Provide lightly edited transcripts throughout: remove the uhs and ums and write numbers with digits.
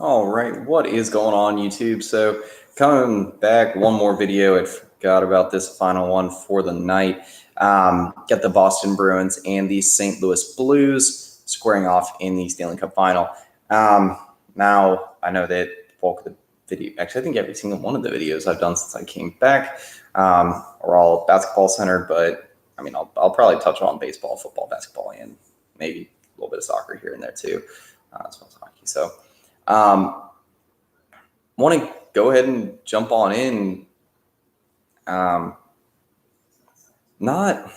All right, what is going on, YouTube? So, coming back, one more video. I forgot about this final one for the night. Got the Boston Bruins and the St. Louis Blues squaring off in the Stanley Cup Final. Now, I know that the bulk of the video, actually, I think every single one of the videos I've done since I came back are all basketball centered, but I mean, I'll probably touch on baseball, football, basketball, and maybe a little bit of soccer here and there too, as well as hockey. So, want to go ahead and jump on in. Not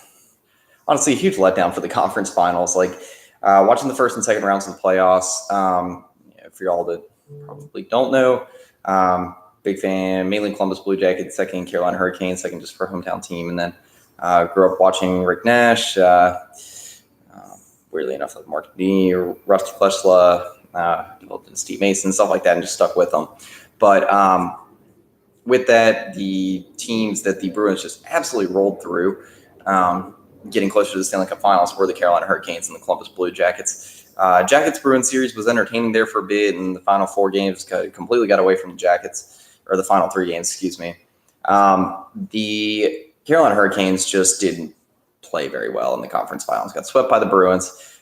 honestly a huge letdown for the conference finals. Like watching the first and second rounds of the playoffs. For y'all that probably don't know, big fan, mainly Columbus Blue Jackets, second Carolina Hurricanes, second just for hometown team, and then grew up watching Rick Nash. Weirdly enough, like Mark D, Rusty Fleshla, developed in Steve Mason, stuff like that, and just stuck with them. But with that, the teams that the Bruins just absolutely rolled through, getting closer to the Stanley Cup Finals, were the Carolina Hurricanes and the Columbus Blue Jackets. Jackets-Bruins series was entertaining there for a bit, and the final 4 games completely got away from the Jackets, or the final 3 games, excuse me. The Carolina Hurricanes just didn't play very well in the conference finals, got swept by the Bruins.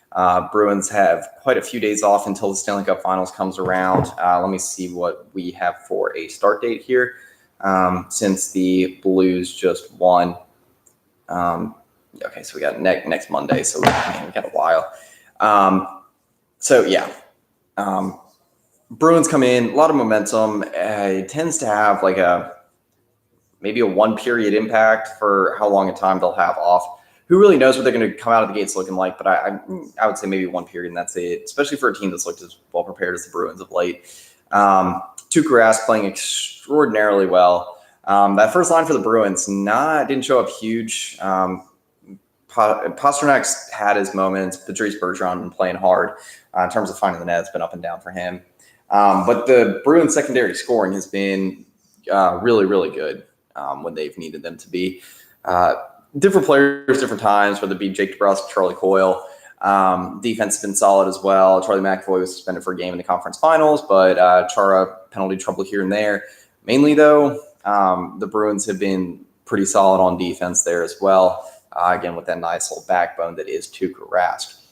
Bruins have quite a few days off until the Stanley Cup Finals comes around. Let me see what we have for a start date here. Since the Blues just won. Okay, so we got next Monday, so we got a while. Bruins come in, a lot of momentum. It tends to have like maybe a 1-period impact for how long a time they'll have off. Who really knows what they're going to come out of the gates looking like? But I would say maybe 1 period, and that's it, especially for a team that's looked as well prepared as the Bruins of late. Tuukka Rask playing extraordinarily well. That first line for the Bruins didn't show up huge. Pasternak's had his moments. Patrice Bergeron been playing hard in terms of finding the net. It's been up and down for him. But the Bruins secondary scoring has been really, really good when they've needed them to be. Different players, different times, whether it be Jake DeBrusk, Charlie Coyle. Defense has been solid as well. Charlie McAvoy was suspended for a game in the conference finals, but Chara penalty trouble here and there. Mainly, though, the Bruins have been pretty solid on defense there as well. Again, with that nice little backbone that is Tuukka Rask.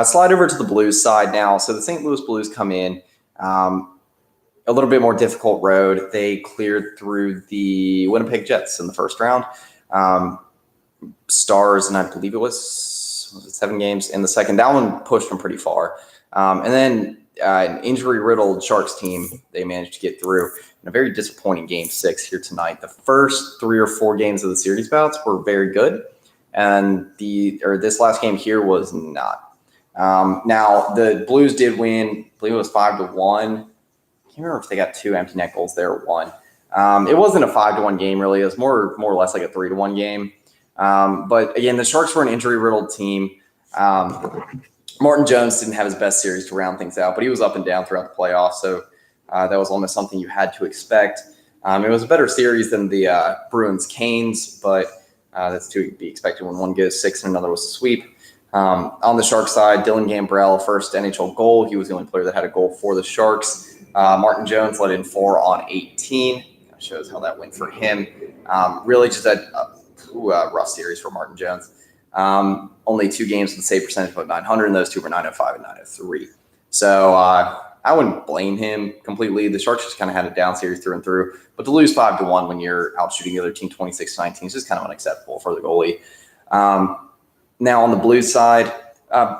Slide over to the Blues side now. So the St. Louis Blues come in. A little bit more difficult road. They cleared through the Winnipeg Jets in the first round. Stars, and I believe it was 7 games in the second. That one pushed them pretty far. And then an injury-riddled Sharks team they managed to get through in a very disappointing Game 6 here tonight. The first 3 or 4 games of the series bouts were very good, and this last game here was not. Now, the Blues did win. I believe it was 5-1. I can't remember if they got 2 empty net goals there or 1. It wasn't a 5-1 game, really. It was more or less like a 3-1 game. But again, the Sharks were an injury-riddled team. Martin Jones didn't have his best series to round things out, but he was up and down throughout the playoffs, so that was almost something you had to expect. It was a better series than the Bruins-Canes, but that's to be expected when one goes 6 and another was a sweep. On the Sharks side, Dylan Gambrell, first NHL goal. He was the only player that had a goal for the Sharks. Martin Jones let in 4 on 18. That shows how that went for him. Really just a rough series for Martin Jones. Only 2 games with a save percentage of 900, and those 2 were 905 and 903. So I wouldn't blame him completely. The Sharks just kind of had a down series through and through. But to lose 5-1 when you're out shooting the other team 26-19 is just kind of unacceptable for the goalie. Now on the Blues side,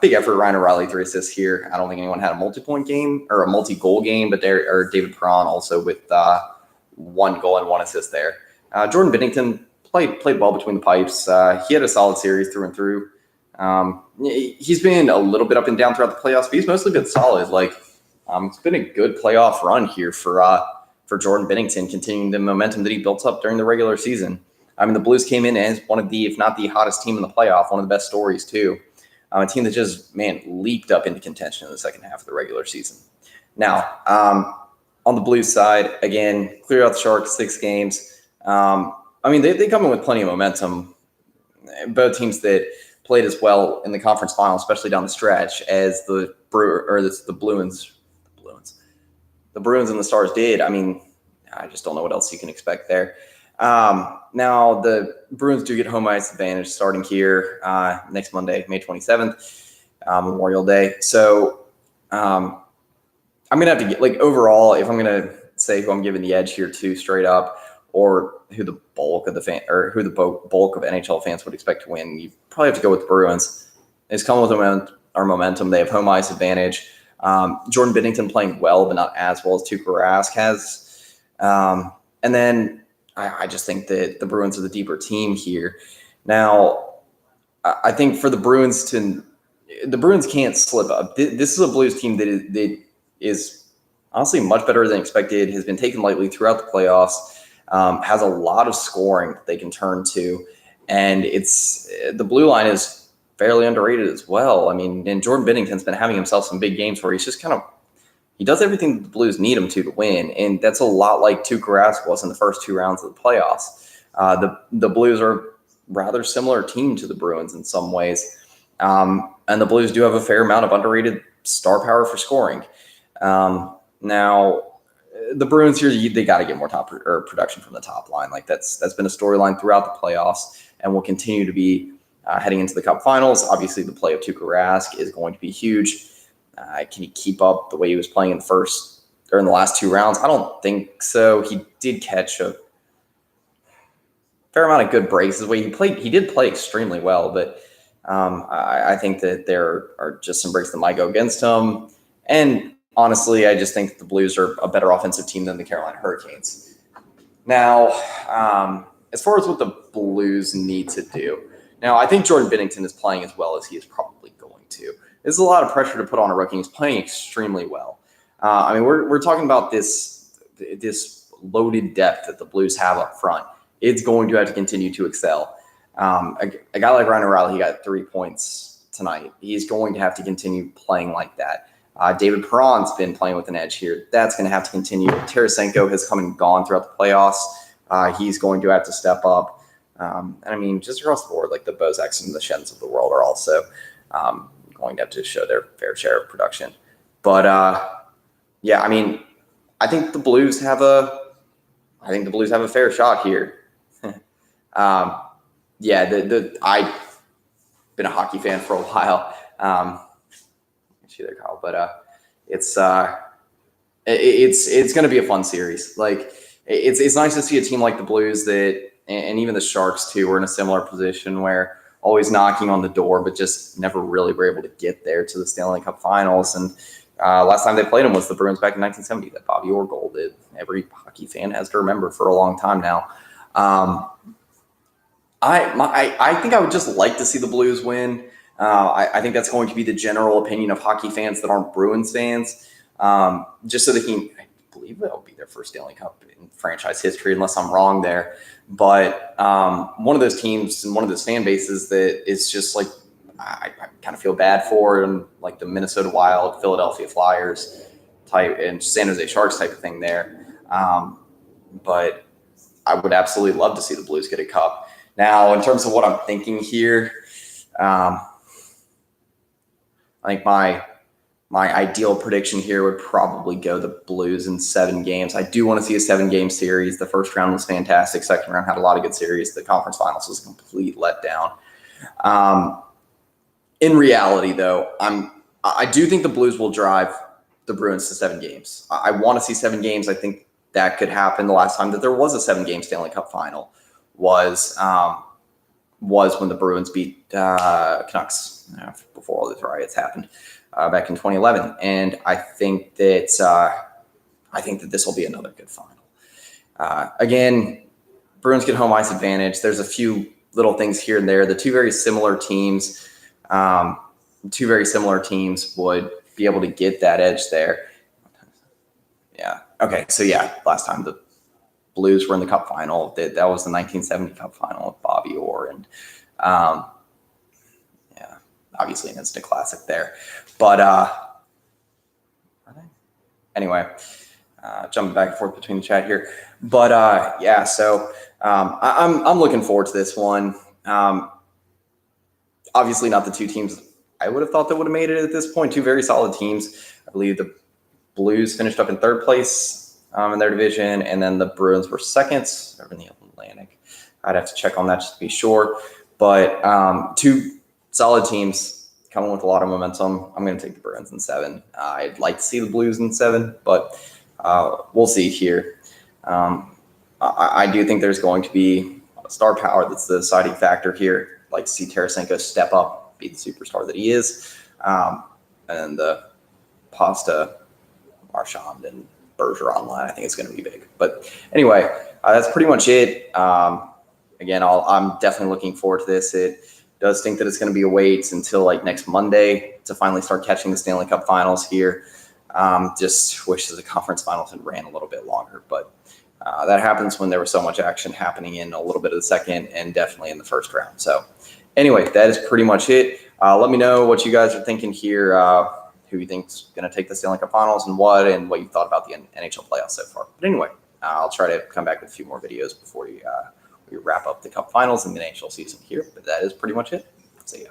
big effort. Ryan O'Reilly, 3 assists here. I don't think anyone had a multi-point game or a multi-goal game, but David Perron also with 1 goal and 1 assist there. Jordan Binnington played well between the pipes. He had a solid series through and through. He's been a little bit up and down throughout the playoffs, but he's mostly been solid. It's been a good playoff run here for Jordan Binnington, continuing the momentum that he built up during the regular season. I mean, the Blues came in as one of the, if not the hottest team in the playoff, one of the best stories too. A team that just, leaped up into contention in the second half of the regular season. Now, on the Blues side, again, clear out the Sharks, 6 games. They come in with plenty of momentum. Both teams that played as well in the conference final, especially down the stretch, as the Bruins. the Bruins and the Stars did, I mean, I just don't know what else you can expect there. Now, the Bruins do get home ice advantage starting here next Monday, May 27th, Memorial Day. So I'm going to have to get, like, overall, if I'm going to say who I'm giving the edge here to straight up, or who the bulk of bulk of NHL fans would expect to win, you probably have to go with the Bruins. It's come with our momentum. They have home ice advantage. Jordan Binnington playing well, but not as well as Tuukka Rask has. And then I just think that the Bruins are the deeper team here. Now, I think for the Bruins can't slip up. This is a Blues team that is honestly much better than expected, has been taken lightly throughout the playoffs, has a lot of scoring that they can turn to. And the blue line is fairly underrated as well. I mean, and Jordan Binnington's been having himself some big games where he's just he does everything the Blues need him to win. And that's a lot like Tuukka Rask was in the first 2 rounds of the playoffs. The Blues are a rather similar team to the Bruins in some ways. And the Blues do have a fair amount of underrated star power for scoring. Now, the Bruins here, they got to get more production from the top line. Like that's been a storyline throughout the playoffs and will continue to be heading into the Cup Finals. Obviously, the play of Tuukka Rask is going to be huge. Can he keep up the way he was playing in the last 2 rounds? I don't think so. He did catch a fair amount of good breaks. The way he did play extremely well, but I think that there are just some breaks that might go against him. And honestly, I just think the Blues are a better offensive team than the Carolina Hurricanes. Now, as far as what the Blues need to do, now I think Jordan Binnington is playing as well as he is probably going to. There's a lot of pressure to put on a rookie. He's playing extremely well. I mean, we're talking about this loaded depth that the Blues have up front. It's going to have to continue to excel. A guy like Ryan O'Reilly, he got 3 points tonight. He's going to have to continue playing like that. David Perron's been playing with an edge here. That's going to have to continue. Tarasenko has come and gone throughout the playoffs. He's going to have to step up. And I mean, just across the board, like the Bozaks and the Shens of the world are also going to have to show their fair share of production. But yeah, I mean, I think the Blues have a fair shot here. Yeah, I've been a hockey fan for a while. There, Kyle, but it's going to be a fun series. Like it's nice to see a team like the Blues that, and even the Sharks too, were in a similar position where always knocking on the door, but just never really were able to get there to the Stanley Cup Finals. And last time they played them was the Bruins back in 1970, that Bobby Orr goal that every hockey fan has to remember for a long time now. I think I would just like to see the Blues win. I think that's going to be the general opinion of hockey fans that aren't Bruins fans, just so they can, I believe that'll be their first Stanley Cup in franchise history, unless I'm wrong there. But one of those teams and one of those fan bases that is just like, I kind of feel bad for, and like the Minnesota Wild, Philadelphia Flyers type, and San Jose Sharks type of thing there. But I would absolutely love to see the Blues get a cup. Now, in terms of what I'm thinking here, I think my ideal prediction here would probably go the Blues in 7 games. I do want to see a 7-game series. The first round was fantastic. Second round had a lot of good series. The conference finals was a complete letdown. In reality, though, I do think the Blues will drive the Bruins to 7 games. I want to see 7 games. I think that could happen. The last time that there was a 7-game Stanley Cup final was when the Bruins beat Canucks before all these riots happened back in 2011. And I think that this will be another good final. Again, Bruins get home ice advantage. There's a few little things here and there. The two very similar teams would be able to get that edge there. Yeah. Okay. So yeah, last time the Blues were in the Cup final. That was the 1970 Cup final with Bobby Orr, and yeah, obviously an instant classic there. But anyway, jumping back and forth between the chat here. But yeah, so I'm looking forward to this one. Obviously, not the two teams I would have thought that would have made it at this point. Two very solid teams. I believe the Blues finished up in third place in their division, and then the Bruins were second over in the Atlantic. I'd have to check on that just to be sure. But two solid teams coming with a lot of momentum. I'm going to take the Bruins in 7. I'd like to see the Blues in 7, but we'll see here. I do think there's going to be star power that's the deciding factor here. I'd like to see Tarasenko step up, be the superstar that he is. And the Pasta, Marchand, and Bergeron line, I think it's going to be big. But anyway, that's pretty much it. Again, I'm definitely looking forward to this. It does think that it's going to be a wait until like next Monday to finally start catching the Stanley Cup Finals here. Just wish that the conference finals had ran a little bit longer, but that happens when there was so much action happening in a little bit of the second and definitely in the first round. So anyway, that is pretty much it. Let me know what you guys are thinking here, who you think's going to take the Stanley Cup Finals and what you thought about the NHL playoffs so far. But anyway, I'll try to come back with a few more videos before we wrap up the Cup Finals and the NHL season here. But that is pretty much it. See ya.